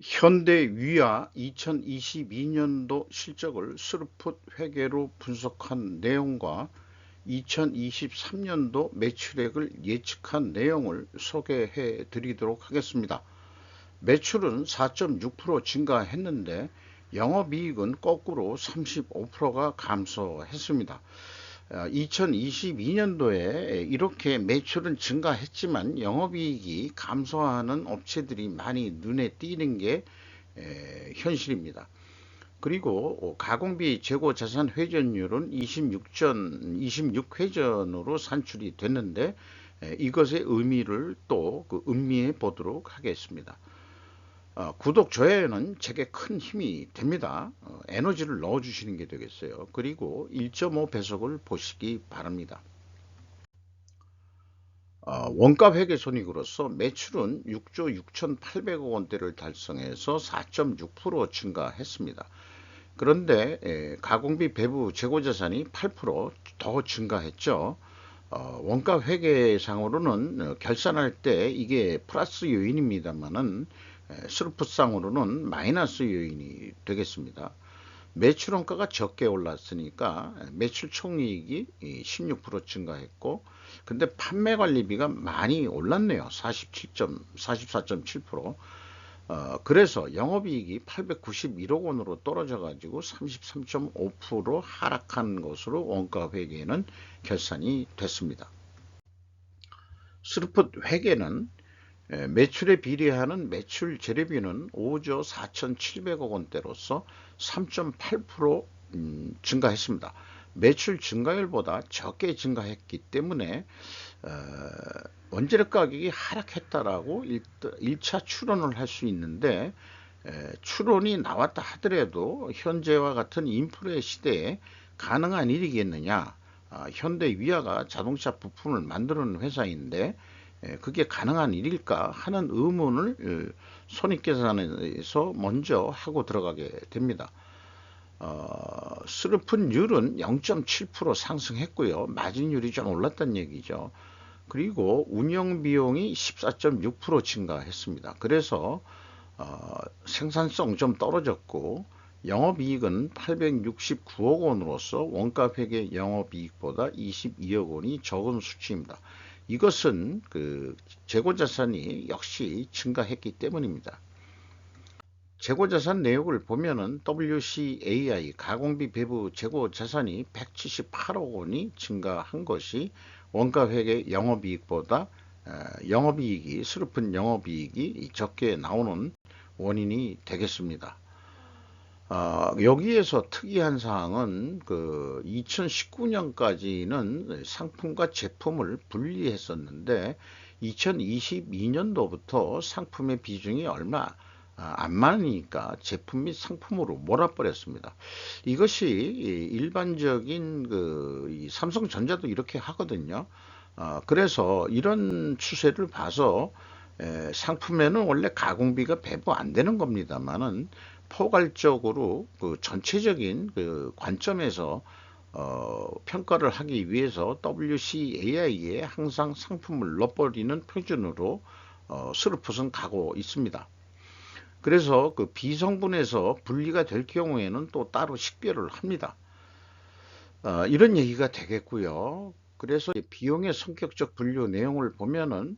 현대위아 2022년도 실적을 스루풋 회계로 분석한 내용과 2023년도 매출액을 예측한 내용을 소개해 드리도록 하겠습니다. 매출은 4.6% 증가했는데 영업이익은 거꾸로 35%가 감소했습니다. 2022년도에 이렇게 매출은 증가했지만 영업이익이 감소하는 업체들이 많이 눈에 띄는 게 현실입니다. 그리고 가공비 재고자산 회전율은 26회전으로 산출이 됐는데 이것의 의미를 또 음미해 보도록 하겠습니다. 구독, 좋아요는 제게 큰 힘이 됩니다. 에너지를 넣어주시는 게 되겠어요. 그리고 1.5배속을 보시기 바랍니다. 원가 회계 손익으로서 매출은 6조 6,800억 원대를 달성해서 4.6% 증가했습니다. 그런데 가공비 배부 재고자산이 8%더 증가했죠. 원가 회계상으로는 결산할 때 이게 플러스 요인입니다만은 스루풋상으로는 마이너스 요인이 되겠습니다. 매출 원가가 적게 올랐으니까 매출 총이익이 16% 증가했고, 근데 판매 관리비가 많이 올랐네요. 44.7%. 그래서 영업이익이 891억 원으로 떨어져 가지고 33.5% 하락한 것으로 원가 회계는 결산이 됐습니다. 스루풋 회계는 매출에 비례하는 매출 재료비는 5조 4,700억 원대로서 3.8% 증가했습니다. 매출 증가율보다 적게 증가했기 때문에 원재료 가격이 하락했다라고 1차 추론을 할 수 있는데, 추론이 나왔다 하더라도 현재와 같은 인플레 시대에 가능한 일이겠느냐. 현대위아가 자동차 부품을 만드는 회사인데 그게 가능한 일일까 하는 의문을 손익계산에서 먼저 하고 들어가게 됩니다. 스루풋율은 0.7% 상승했고요. 마진율이 좀 올랐다는 얘기죠. 그리고 운영비용이 14.6% 증가했습니다. 그래서 생산성 좀 떨어졌고, 영업이익은 869억 원으로서 원가회계 영업이익보다 22억 원이 적은 수치입니다. 이것은 재고자산이 역시 증가했기 때문입니다. 재고자산 내역을 보면은 WCAI 가공비 배부 재고자산이 178억 원이 증가한 것이 원가회계 영업이익보다 영업이익이 스루풋 영업이익이 적게 나오는 원인이 되겠습니다. 여기에서 특이한 사항은 2019년까지는 상품과 제품을 분리했었는데 2022년도부터 상품의 비중이 얼마 안 많으니까 제품 및 상품으로 몰아버렸습니다. 이것이 일반적인 이 삼성전자도 이렇게 하거든요. 그래서 이런 추세를 봐서 상품에는 원래 가공비가 배부 안 되는 겁니다만은 포괄적으로 전체적인 관점에서 평가를 하기 위해서 WCAI에 항상 상품을 넣어버리는 표준으로 스루풋은 가고 있습니다. 그래서 비성분에서 분리가 될 경우에는 또 따로 식별을 합니다. 이런 얘기가 되겠고요. 그래서 비용의 성격적 분류 내용을 보면은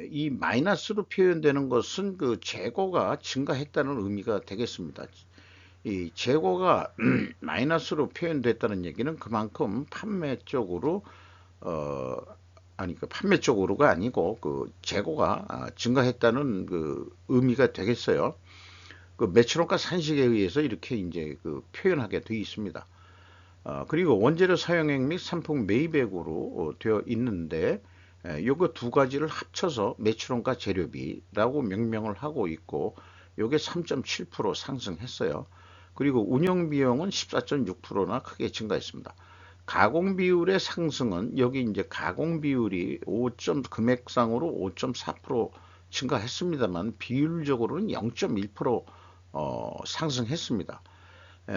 이 마이너스로 표현되는 것은 재고가 증가했다는 의미가 되겠습니다. 이 재고가 마이너스로 표현됐다는 얘기는 그만큼 판매 쪽으로 판매 쪽으로가 아니고 재고가 증가했다는 의미가 되겠어요. 매출원가 산식에 의해서 이렇게 이제 표현하게 되어 있습니다. 그리고 원재료 사용액 및 상품 매입액으로 되어 있는데, 요거 두 가지를 합쳐서 매출원가 재료비라고 명명을 하고 있고, 요게 3.7% 상승했어요. 그리고 운영비용은 14.6%나 크게 증가했습니다. 가공비율의 상승은 여기 이제 가공비율이 금액상으로 5.4% 증가했습니다만 비율적으로는 0.1% 상승했습니다.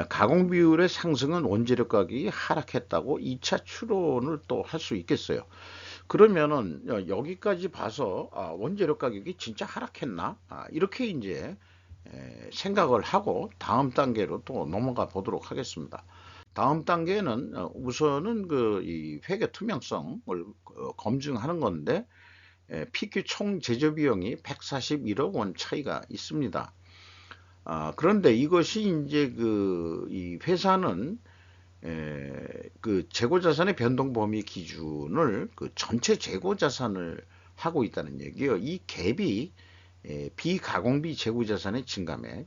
가공비율의 상승은 원재료 가격이 하락했다고 2차 추론을 또 할 수 있겠어요. 그러면은 여기까지 봐서 원재료 가격이 진짜 하락했나? 이렇게 이제 생각을 하고 다음 단계로 또 넘어가 보도록 하겠습니다. 다음 단계는 우선은 이 회계 투명성을 검증하는 건데, PQ 총 제조 비용이 141억 원 차이가 있습니다. 그런데 이것이 이제 이 회사는 재고 자산의 변동 범위 기준을 전체 재고 자산을 하고 있다는 얘기예요. 이 갭이 비가공비 재고 자산의 증가액.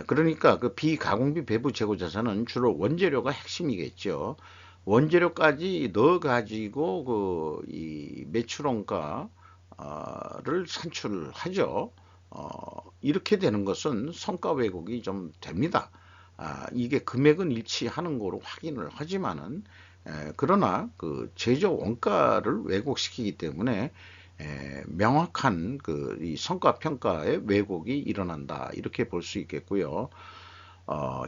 그러니까 비가공비 배부 재고 자산은 주로 원재료가 핵심이겠죠. 원재료까지 넣어 가지고 이 매출원가를 산출하죠. 이렇게 되는 것은 성과 왜곡이 좀 됩니다. 이게 금액은 일치하는 거로 확인을 하지만은, 그러나 제조 원가를 왜곡시키기 때문에 명확한 이 성과 평가의 왜곡이 일어난다, 이렇게 볼 수 있겠고요.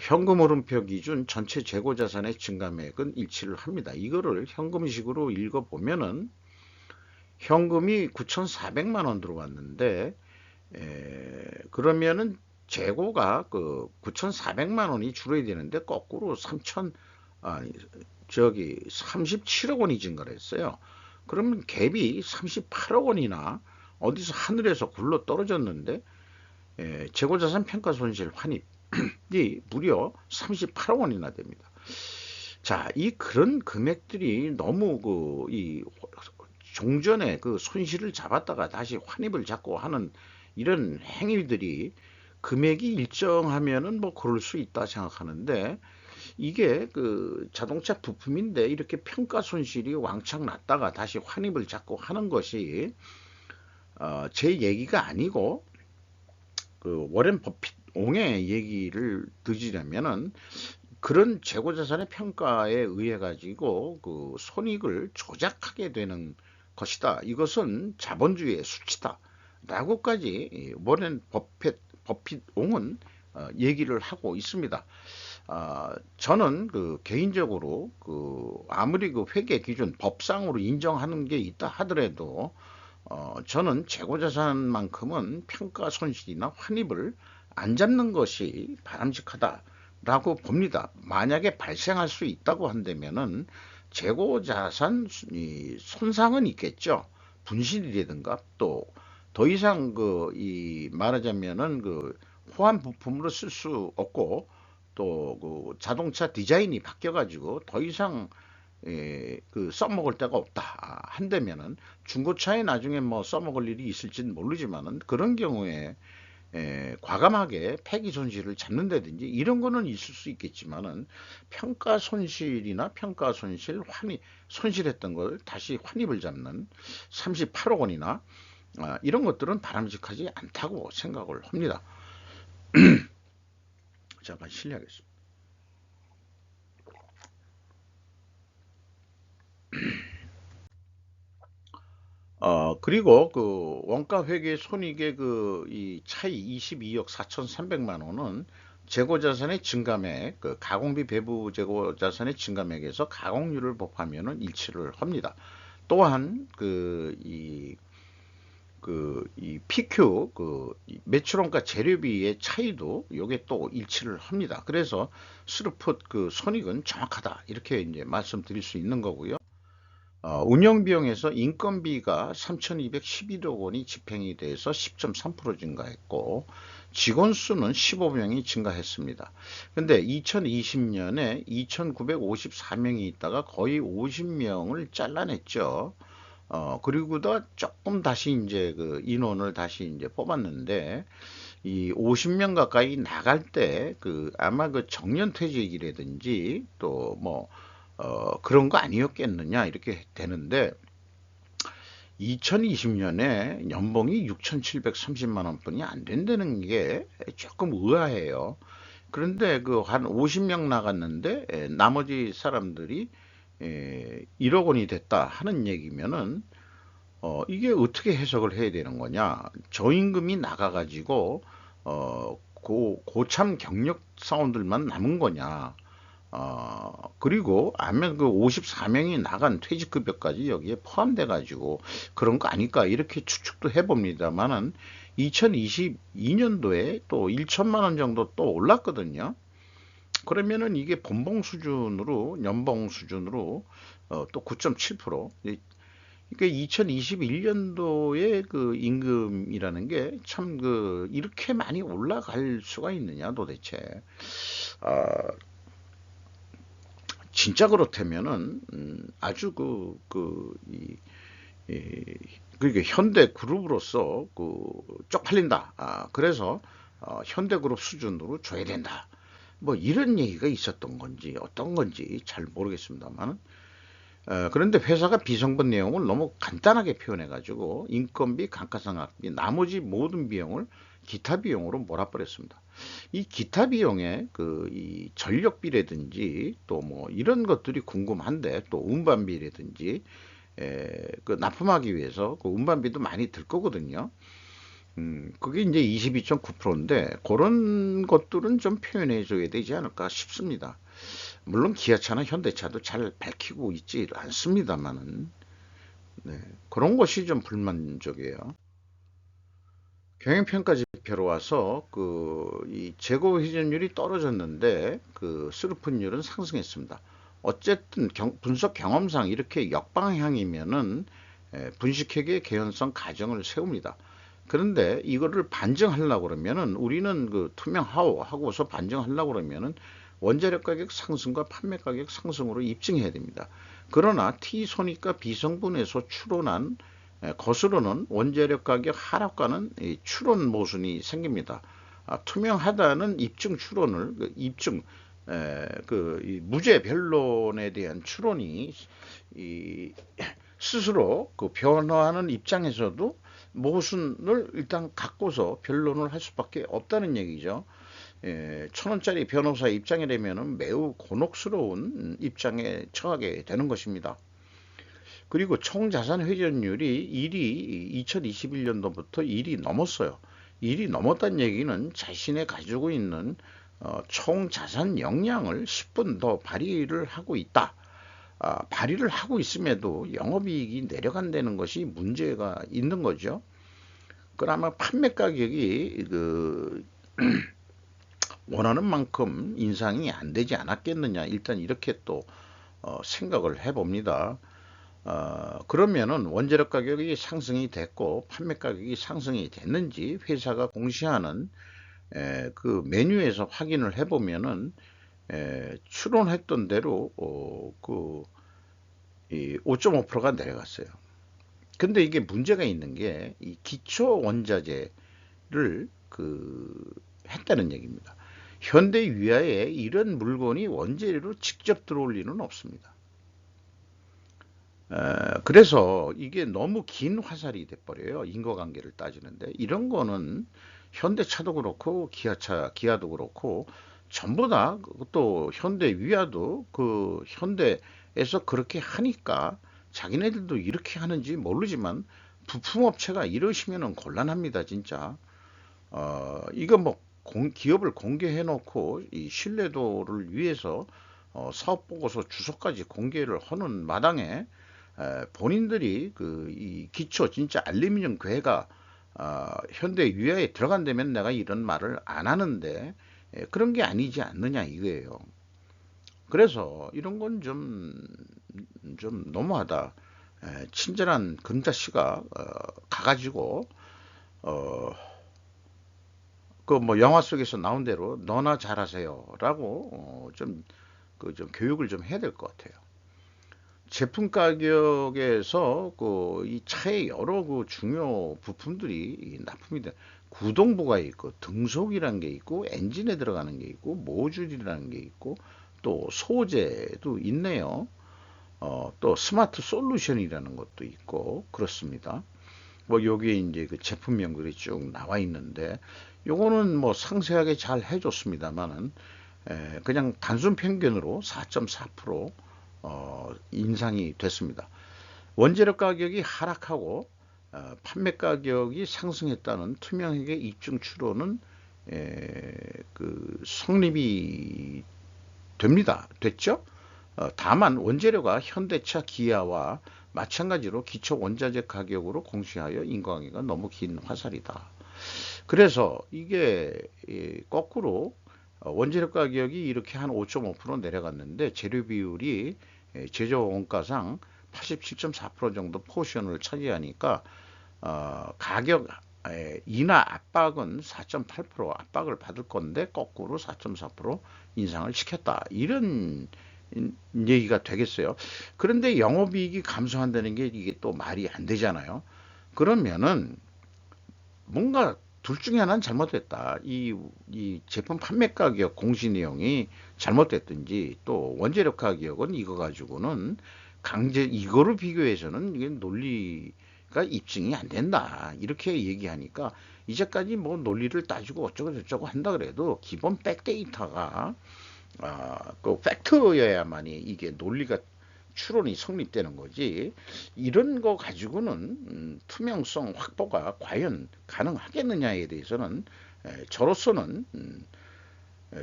현금 흐름표 기준 전체 재고 자산의 증가액은 일치를 합니다. 이거를 현금식으로 읽어보면은 현금이 9,400만 원 들어왔는데, 그러면은 재고가 9,400만 원이 줄어야 되는데 거꾸로 37억 원이 증가를 했어요. 그러면 갭이 38억 원이나 어디서 하늘에서 굴러 떨어졌는데, 재고자산 평가 손실 환입이 무려 38억 원이나 됩니다. 자, 그런 금액들이 너무 이 종전에 손실을 잡았다가 다시 환입을 잡고 하는 이런 행위들이, 금액이 일정하면은 뭐 그럴 수 있다 생각하는데, 이게 자동차 부품인데 이렇게 평가 손실이 왕창 났다가 다시 환입을 잡고 하는 것이 제 얘기가 아니고 워렌 버핏 옹의 얘기를 드리려면은, 그런 재고자산의 평가에 의해 가지고 손익을 조작하게 되는 것이다. 이것은 자본주의의 수치다, 라고까지 워렌 버핏 옹은 얘기를 하고 있습니다. 저는 개인적으로 아무리 회계 기준 법상으로 인정하는 게 있다 하더라도, 저는 재고자산만큼은 평가 손실이나 환입을 안 잡는 것이 바람직하다라고 봅니다. 만약에 발생할 수 있다고 한다면은 재고자산 손상은 있겠죠. 분실이라든가, 또 더 이상 이 말하자면은 호환 부품으로 쓸 수 없고, 또 자동차 디자인이 바뀌어 가지고 더 이상 써먹을 데가 없다 한다면은, 중고차에 나중에 뭐 써먹을 일이 있을지는 모르지만은, 그런 경우에 과감하게 폐기 손실을 잡는다든지 이런 거는 있을 수 있겠지만은, 평가 손실이나 평가 손실 환입, 손실했던 걸 다시 환입을 잡는 38억 원이나 이런 것들은 바람직하지 않다고 생각을 합니다. 잠깐 실례하겠습니다. 그리고 원가 회계 손익의 이 차이 22억 4,300만 원은 재고자산의 증감액, 가공비 배부 재고자산의 증감액에서 가공률을 곱하면은 일치를 합니다. 또한 이 PQ 이 매출원가 재료비의 차이도 요게 또 일치를 합니다. 그래서 스루풋 손익은 정확하다, 이렇게 이제 말씀드릴 수 있는 거고요. 운영비용에서 인건비가 3,211억 원이 집행이 돼서 10.3% 증가했고, 직원 수는 15명이 증가했습니다. 근데 2020년에 2,954명이 있다가 거의 50명을 잘라냈죠. 그리고 조금 다시 이제 인원을 다시 이제 뽑았는데, 이 50명 가까이 나갈 때 아마 정년퇴직이라든지 또 뭐 그런 거 아니었겠느냐, 이렇게 되는데, 2020년에 연봉이 6,730만 원뿐이 안 된다는 게 조금 의아해요. 그런데 한 50명 나갔는데 나머지 사람들이 1억 원이 됐다 하는 얘기면은, 이게 어떻게 해석을 해야 되는 거냐? 저임금이 나가가지고 고참 경력 사원들만 남은 거냐? 그리고 아면 그 54명이 나간 퇴직급여까지 여기에 포함돼 가지고 그런 거 아닐까 이렇게 추측도 해봅니다만은 2022년도에 또 1천만 원 정도 또 올랐거든요. 그러면은 이게 본봉 수준으로 연봉 수준으로 또 9.7%. 그러니까 2021년도에 그 임금이라는 게 참 그 이렇게 많이 올라갈 수가 있느냐 도대체. 아, 진짜 그렇다면은 아주 이, 그러니까 현대 그룹으로서 그 쪽팔린다. 그래서 현대그룹 수준으로 줘야 된다. 뭐 이런 얘기가 있었던 건지 어떤 건지 잘 모르겠습니다만 그런데 회사가 비성분 내용을 너무 간단하게 표현해가지고 인건비, 감가상각비, 나머지 모든 비용을 기타 비용으로 몰아버렸습니다. 이 기타 비용에 이 전력비라든지 또 뭐 이런 것들이 궁금한데 또 운반비라든지 그 납품하기 위해서 그 운반비도 많이 들 거거든요. 그게 이제 22.9%인데 그런 것들은 좀 표현해 줘야 되지 않을까 싶습니다. 물론 기아차나 현대차도 잘 밝히고 있지 않습니다만은 네, 그런 것이 좀 불만족이에요. 경영평가 지표로 와서 이 재고 회전율이 떨어졌는데 그 스루픈율은 상승했습니다. 어쨌든 분석 경험상 이렇게 역방향이면은 분식회계 개연성 가정을 세웁니다. 그런데 이거를 반증하려고 그러면은 우리는 그 투명하오 하고서 반증하려고 그러면은 원자력 가격 상승과 판매 가격 상승으로 입증해야 됩니다. 그러나 T손익과 비성분에서 추론한 거스르는 원자력 가격 하락과는 추론 모순이 생깁니다. 투명하다는 입증 추론을 입증 이 무죄 변론에 대한 추론이 스스로 그 변호하는 입장에서도 모순을 일단 갖고서 변론을 할 수밖에 없다는 얘기죠. 1,000원짜리 변호사 입장이라면 매우 곤혹스러운 입장에 처하게 되는 것입니다. 그리고 총자산 회전율이 1이 2021년도부터 1이 넘었어요. 1이 넘었다는 얘기는 자신의 가지고 있는 총자산 역량을 10분 더 발휘를 하고 있다. 발휘를 하고 있음에도 영업이익이 내려간다는 것이 문제가 있는 거죠. 그러면 판매 가격이 원하는 만큼 인상이 안 되지 않았겠느냐 일단 이렇게 또 생각을 해봅니다. 그러면은 원재료 가격이 상승이 됐고 판매 가격이 상승이 됐는지 회사가 공시하는 그 메뉴에서 확인을 해보면은 추론했던 대로 5.5%가 내려갔어요. 근데 이게 문제가 있는 게 이 기초 원자재를 했다는 얘기입니다. 현대 위아에 이런 물건이 원재료로 직접 들어올 리는 없습니다. 그래서 이게 너무 긴 화살이 돼버려요. 인과관계를 따지는데 이런 거는 현대차도 그렇고 기아도 그렇고 전부 다 또 현대 위아도 그 현대에서 그렇게 하니까 자기네들도 이렇게 하는지 모르지만 부품업체가 이러시면은 곤란합니다, 진짜. 이거 뭐 기업을 공개해 놓고 이 신뢰도를 위해서 사업 보고서 주소까지 공개를 하는 마당에 본인들이 이 기초 진짜 알루미늄 괴가 현대 유야에 들어간다면 내가 이런 말을 안 하는데 그런 게 아니지 않느냐 이거예요. 그래서 이런 건 좀 너무하다. 친절한 금자씨가 가가지고 어, 그 뭐 영화 속에서 나온 대로 너나 잘하세요라고 좀 교육을 좀 해야 될 것 같아요. 제품 가격에서 이 차의 여러 중요 부품들이 납품이 돼 구동부가 있고 등속이라는 게 있고 엔진에 들어가는 게 있고 모듈이라는 게 있고 또 소재도 있네요. 또 스마트 솔루션이라는 것도 있고 그렇습니다. 뭐 여기에 이제 그 제품명들이 쭉 나와 있는데 요거는 뭐 상세하게 잘 해줬습니다만은 그냥 단순 평균으로 4.4% 인상이 됐습니다. 원재료 가격이 하락하고 판매 가격이 상승했다는 투명하게 입증 추론은 성립이 됩니다. 됐죠? 다만 원재료가 현대차, 기아와 마찬가지로 기초 원자재 가격으로 공시하여 인과관계가 너무 긴 화살이다. 그래서 이게 거꾸로 원재료 가격이 이렇게 한 5.5% 내려갔는데 재료 비율이 제조 원가상 87.4% 정도 포션을 차지하니까 가격 인하 압박은 4.8% 압박을 받을 건데 거꾸로 4.4% 인상을 시켰다. 이런 얘기가 되겠어요. 그런데 영업이익이 감소한다는 게 이게 또 말이 안 되잖아요. 그러면은 뭔가 둘 중에 하나는 잘못됐다. 이 제품 판매 가격 공시 내용이 잘못됐든지 또 원재료 가격은 이거 가지고는 강제 이거로 비교해서는 이게 논리가 입증이 안 된다. 이렇게 얘기하니까 이제까지 뭐 논리를 따지고 어쩌고 저쩌고 한다 그래도 기본 백데이터가 그 팩트여야만이 이게 논리가 추론이 성립되는 거지. 이런 거 가지고는 투명성 확보가 과연 가능하겠느냐에 대해서는 저로서는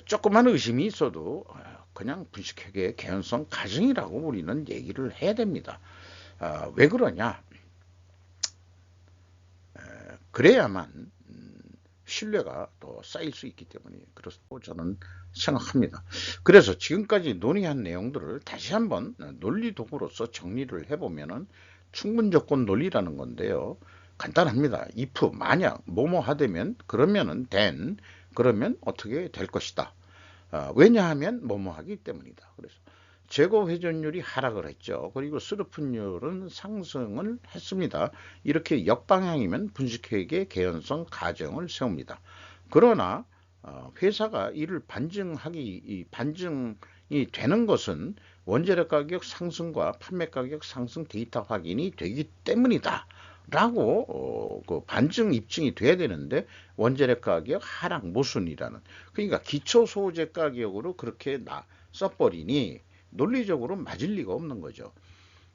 조그만 의심이 있어도 그냥 분식회계의 개연성 가정이라고 우리는 얘기를 해야 됩니다. 왜 그러냐? 그래야만 신뢰가 더 쌓일 수 있기 때문에 그렇다고 저는 생각합니다. 그래서 지금까지 논의한 내용들을 다시 한번 논리 도구로서 정리를 해보면은 충분 조건 논리라는 건데요. 간단합니다. if 만약 뭐뭐 하되면 그러면은 then 그러면 어떻게 될 것이다. 왜냐하면 뭐뭐 하기 때문이다. 그래서 재고 회전율이 하락을 했죠. 그리고 수르픈율은 상승을 했습니다. 이렇게 역방향이면 분식회계 개연성 가정을 세웁니다. 그러나 회사가 이를 반증이 되는 것은 원재료 가격 상승과 판매 가격 상승 데이터 확인이 되기 때문이다. 라고 그 반증 입증이 돼야 되는데 원재료 가격 하락 모순이라는, 그러니까 기초 소재 가격으로 그렇게 써버리니 논리적으로 맞을 리가 없는 거죠.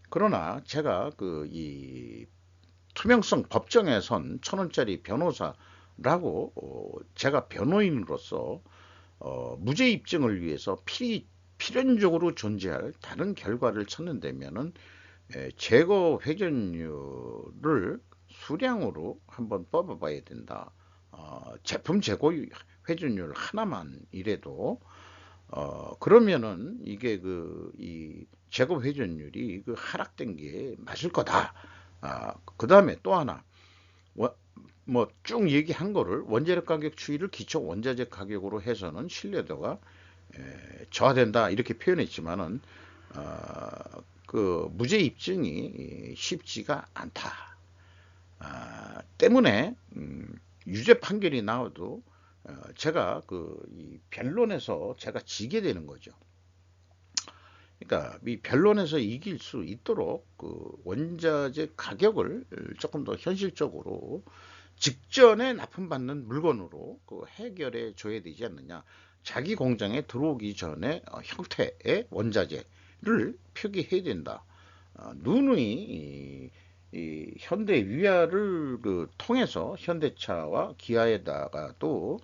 그러나 제가 이 투명성 법정에선 1,000원짜리 변호사라고 제가 변호인으로서 무죄 입증을 위해서 필연적으로 존재할 다른 결과를 찾는다면은 재고 회전율을 수량으로 한번 뽑아봐야 된다. 제품 재고 회전율 하나만 이래도 그러면은 이게 이 재고 회전율이 하락된 게 맞을 거다. 그 다음에 또 하나 뭐 쭉 얘기한 거를 원재료 가격 추이를 기초 원자재 가격으로 해서는 신뢰도가 저하된다 이렇게 표현했지만은 그 무죄 입증이 쉽지가 않다. 때문에 유죄 판결이 나와도 제가 이 변론에서 제가 지게 되는 거죠. 그러니까 이 변론에서 이길 수 있도록 그 원자재 가격을 조금 더 현실적으로 직전에 납품받는 물건으로 해결해 줘야 되지 않느냐. 자기 공장에 들어오기 전에 형태의 원자재를 표기해야 된다. 누누이 이 현대 위아를 통해서 현대차와 기아에다가도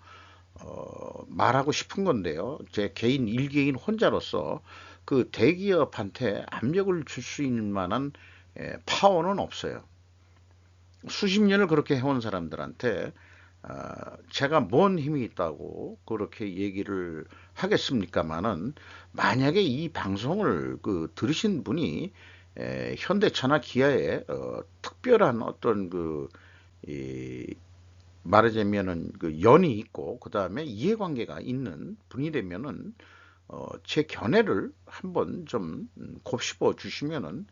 말하고 싶은 건데요. 제 개인 일개인 혼자로서 그 대기업한테 압력을 줄 수 있는 만한 파워는 없어요. 수십 년을 그렇게 해온 사람들한테 제가 뭔 힘이 있다고 그렇게 얘기를 하겠습니까마는, 만약에 이 방송을 들으신 분이 현대차나 기아에 특별한 어떤 말하자면은 연이 있고 그 다음에 이해관계가 있는 분이라면은 제 견해를 한번 좀 곱씹어 주시면은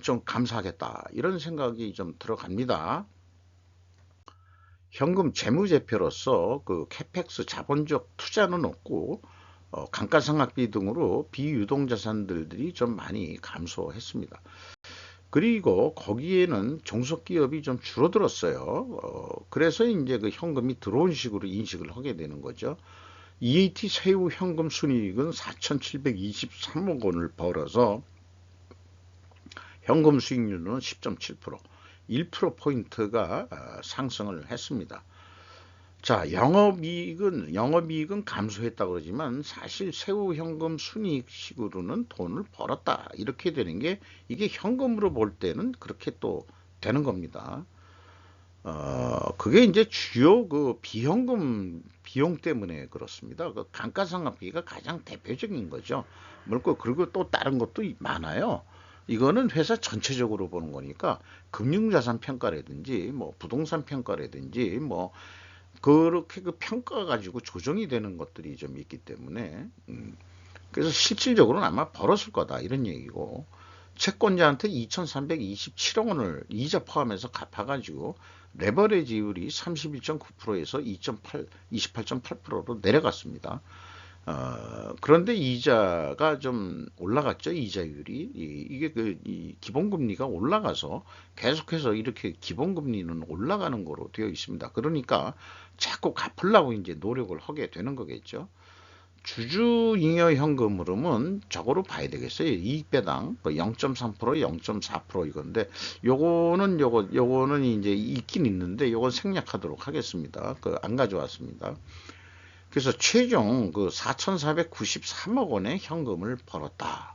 좀 감사하겠다 이런 생각이 좀 들어갑니다. 현금 재무제표로서 캐펙스 자본적 투자는 없고 감가상각비 등으로 비유동자산들이 좀 많이 감소했습니다. 그리고 거기에는 종속기업이 좀 줄어들었어요. 그래서 이제 현금이 들어온 식으로 인식을 하게 되는 거죠. EAT 세후 현금 순이익은 4,723억 원을 벌어서 현금 수익률은 10.7%, 1%포인트가 상승을 했습니다. 자, 영업이익은 감소했다고 그러지만 사실 세후 현금 순이익식으로는 돈을 벌었다. 이렇게 되는 게 이게 현금으로 볼 때는 그렇게 또 되는 겁니다. 그게 이제 주요 그 비현금 비용 때문에 그렇습니다. 그 감가상각비가 가장 대표적인 거죠. 물고 그리고 또 다른 것도 많아요. 이거는 회사 전체적으로 보는 거니까 금융자산 평가라든지 뭐 부동산 평가라든지 뭐 그렇게 그 평가 가지고 조정이 되는 것들이 좀 있기 때문에 그래서 실질적으로는 아마 벌었을 거다 이런 얘기고 채권자한테 2,327억 원을 이자 포함해서 갚아가지고 레버리지율이 31.9%에서 28.8%로 내려갔습니다. 그런데 이자가 좀 올라갔죠. 이자율이 이게 이 기본금리가 올라가서 계속해서 이렇게 기본금리는 올라가는 거로 되어 있습니다. 그러니까 자꾸 갚으려고 이제 노력을 하게 되는 거겠죠. 주주잉여 현금흐름은 저거로 봐야 되겠어요. 이익배당 0.3%, 0.4% 이건데 요거는 이제 있긴 있는데 요건 생략하도록 하겠습니다. 안 가져왔습니다. 그래서 최종 그 4,493억 원의 현금을 벌었다.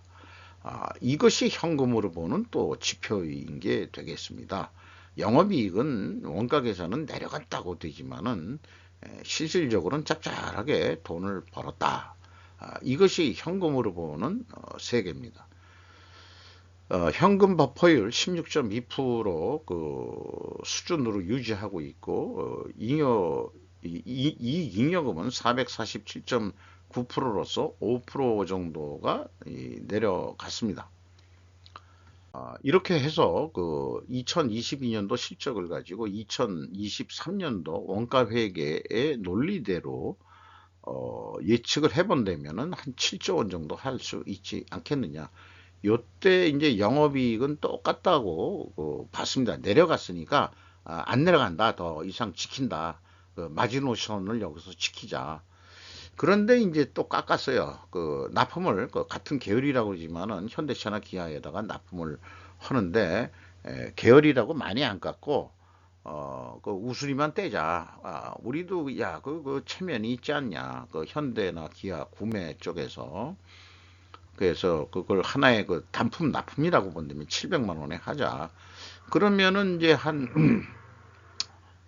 이것이 현금으로 보는 또 지표인 게 되겠습니다. 영업이익은 원가 계산은 내려갔다고 되지만은 실질적으로는 짭짤하게 돈을 벌었다. 이것이 현금으로 보는 세계입니다. 현금 버퍼율 16.2%그 수준으로 유지하고 있고 이익잉여금은 447.9%로서 5% 정도가 내려갔습니다. 이렇게 해서 그 2022년도 실적을 가지고 2023년도 원가 회계의 논리대로 예측을 해본다면은 한 7조 원 정도 할 수 있지 않겠느냐. 요때 이제 영업이익은 똑같다고 봤습니다. 내려갔으니까 안 내려간다. 더 이상 지킨다. 마지노선을 여기서 지키자. 그런데 이제 또 깎았어요. 그 납품을 같은 계열이라고 그러지만은 현대차나 기아에다가 납품을 하는데 계열이라고 많이 안 깎고 그 우수리만 떼자. 우리도 야 그 체면이 있지 않냐. 그 현대나 기아 구매 쪽에서 그래서 그걸 하나의 그 단품 납품이라고 본다면 700만 원에 하자. 그러면은 이제 한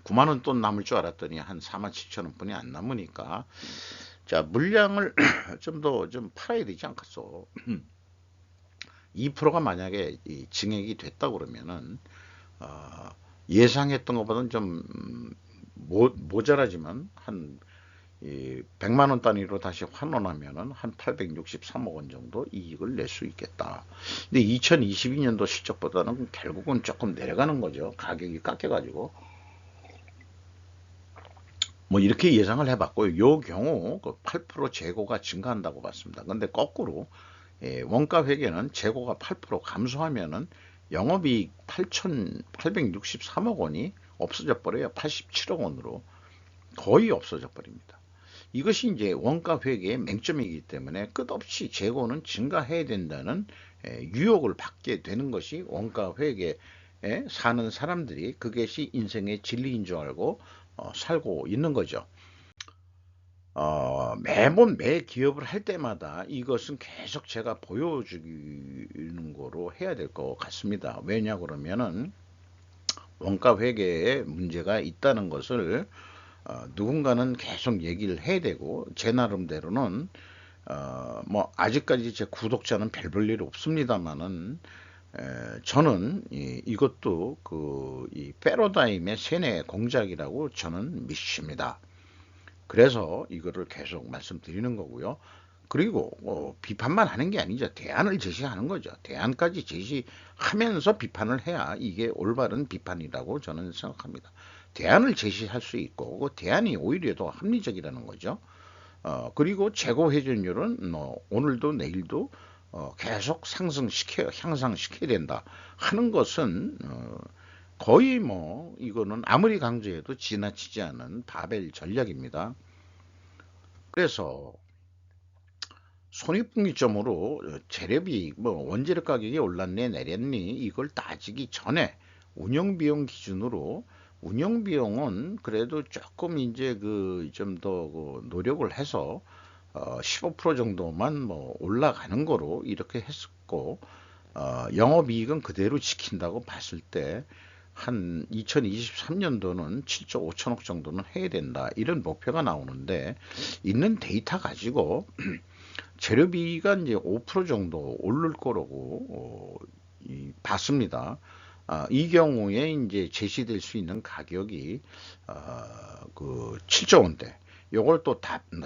9만 원 돈 남을 줄 알았더니 한 4만 7천 원뿐이 안 남으니까 자 물량을 좀 더 좀 팔아야 되지 않겠어. 2%가 만약에 증액이 됐다 그러면은 어, 예상했던 것보다는 좀 모자라지만 한 100만 원 단위로 다시 환원하면은 한 863억 원 정도 이익을 낼 수 있겠다. 근데 2022년도 실적보다는 결국은 조금 내려가는 거죠. 가격이 깎여가지고. 뭐 이렇게 예상을 해봤고요. 요 경우 그 8% 재고가 증가한다고 봤습니다. 근데 거꾸로 원가 회계는 재고가 8% 감소하면은 영업이익 8,863억 원이 없어져 버려요. 87억 원으로 거의 없어져 버립니다. 이것이 이제 원가 회계의 맹점이기 때문에 끝없이 재고는 증가해야 된다는 유혹을 받게 되는 것이 원가 회계에 사는 사람들이 그것이 인생의 진리인 줄 알고 살고 있는 거죠. 매번 매 기업을 할 때마다 이것은 계속 제가 보여주는 거로 해야 될 것 같습니다. 왜냐 그러면은 원가 회계에 문제가 있다는 것을 누군가는 계속 얘기를 해야 되고 제 나름대로는 뭐 아직까지 제 구독자는 별 볼 일 없습니다만은 저는 이것도 이 패러다임의 세뇌 공작이라고 저는 믿습니다. 그래서 이거를 계속 말씀드리는 거고요. 그리고 비판만 하는 게 아니죠. 대안을 제시하는 거죠. 대안까지 제시하면서 비판을 해야 이게 올바른 비판이라고 저는 생각합니다. 대안을 제시할 수 있고 그 대안이 오히려 더 합리적이라는 거죠. 그리고 재고 회전율은 오늘도 내일도 계속 향상시켜야 된다 하는 것은 거의 뭐 이거는 아무리 강조해도 지나치지 않은 바벨 전략입니다. 그래서 손익분기점으로 재료비 뭐 원재료 가격이 올랐네 내렸니 이걸 따지기 전에 운영비용 기준으로 운영 비용은 그래도 조금 이제 그 좀 더 노력을 해서 15% 정도만 뭐 올라가는 거로 이렇게 했었고, 영업이익은 그대로 지킨다고 봤을 때 한 2023년도는 7조 5천억 정도는 해야 된다, 이런 목표가 나오는데, 있는 데이터 가지고 재료비가 이제 5% 정도 오를 거라고 봤습니다. 이 경우에 이제 제시될 수 있는 가격이 그 7조 원대. 요걸 또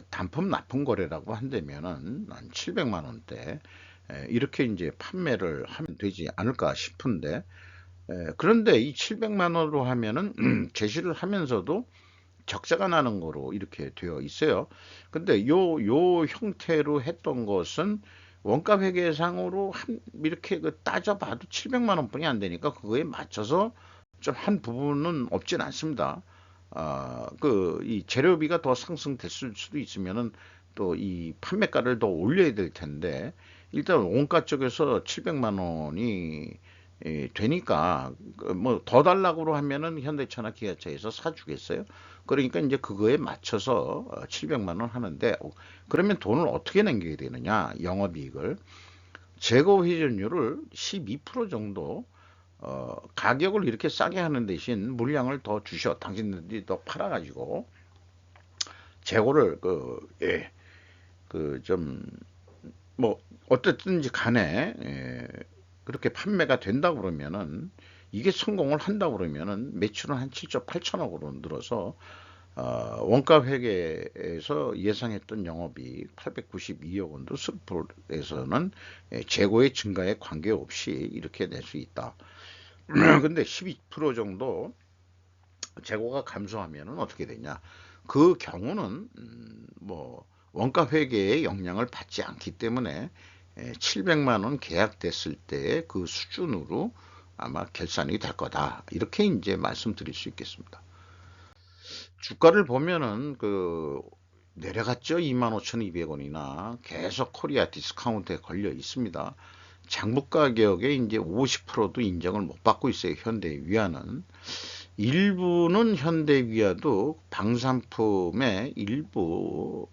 단품 납품 거래라고 한다면은 한 700만 원대 이렇게 이제 판매를 하면 되지 않을까 싶은데, 그런데 이 700만 원으로 하면은 제시를 하면서도 적자가 나는 거로 이렇게 되어 있어요. 근데 요 형태로 했던 것은 원가 회계상으로 이렇게 따져봐도 700만 원뿐이 안 되니까 그거에 맞춰서 좀 한 부분은 없진 않습니다. 이 재료비가 더 상승됐을 수도 있으면은 또 이 판매가를 더 올려야 될 텐데, 일단 원가 쪽에서 700만 원이 되니까 뭐 더 달라고 하면은 현대차나 기아차에서 사주겠어요. 그러니까 이제 그거에 맞춰서 700만 원 하는데, 그러면 돈을 어떻게 남겨야 되느냐? 영업이익을 재고 회전율을 12% 정도, 가격을 이렇게 싸게 하는 대신 물량을 더 주셔. 당신들이 더 팔아가지고 재고를 좀 뭐 어쨌든지 간에 그렇게 판매가 된다 그러면은, 이게 성공을 한다 그러면은 매출은 한 7조 8천억으로 늘어서 원가 회계에서 예상했던 영업이 892억 원도 스프에서는 재고의 증가에 관계없이 이렇게 낼 수 있다. 근데 12% 정도 재고가 감소하면은 어떻게 되냐? 그 경우는 뭐 원가 회계의 영향을 받지 않기 때문에 700만 원 계약됐을 때 그 수준으로 아마 결산이 될 거다, 이렇게 이제 말씀드릴 수 있겠습니다. 주가를 보면은 내려갔죠. 25,200원이나 계속 코리아 디스카운트에 걸려 있습니다. 장부 가격에 이제 50%도 인정을 못 받고 있어요. 현대위아는. 일부는 현대위아도 방산품의 일부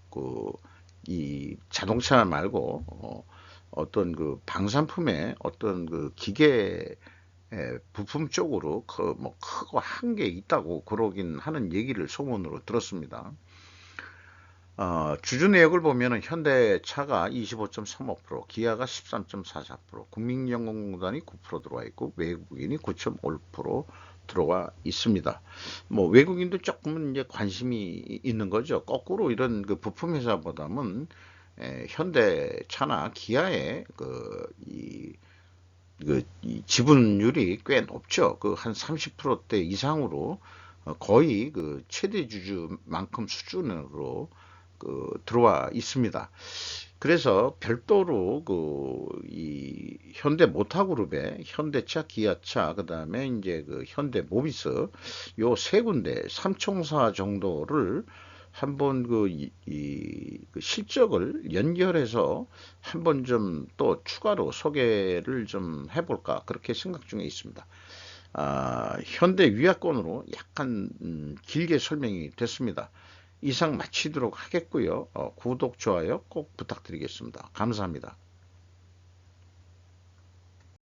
이 자동차 말고 어떤 그 방산품의 어떤 그 기계 부품 쪽으로 뭐 크고 한 게 있다고 그러긴 하는 얘기를 소문으로 들었습니다. 주주 내역을 보면은 현대차가 25.35%, 기아가 13.44%, 국민연금공단이 9% 들어와 있고 외국인이 9.5% 들어와 있습니다. 뭐 외국인도 조금은 이제 관심이 있는 거죠. 거꾸로 이런 그 부품 회사보다는 현대차나 기아의 이 지분율이 꽤 높죠. 그 한 30%대 이상으로 거의 그 최대 주주만큼 수준으로 들어와 있습니다. 그래서 별도로 이 현대 모타그룹의 현대차, 기아차, 그다음에 이제 그 현대 모비스 요 세 군데 삼총사 정도를 한번 그 실적을 연결해서 한번 좀 또 추가로 소개를 좀 해볼까, 그렇게 생각 중에 있습니다. 현대 위약권으로 약간 길게 설명이 됐습니다. 이상 마치도록 하겠고요. 구독, 좋아요 꼭 부탁드리겠습니다. 감사합니다.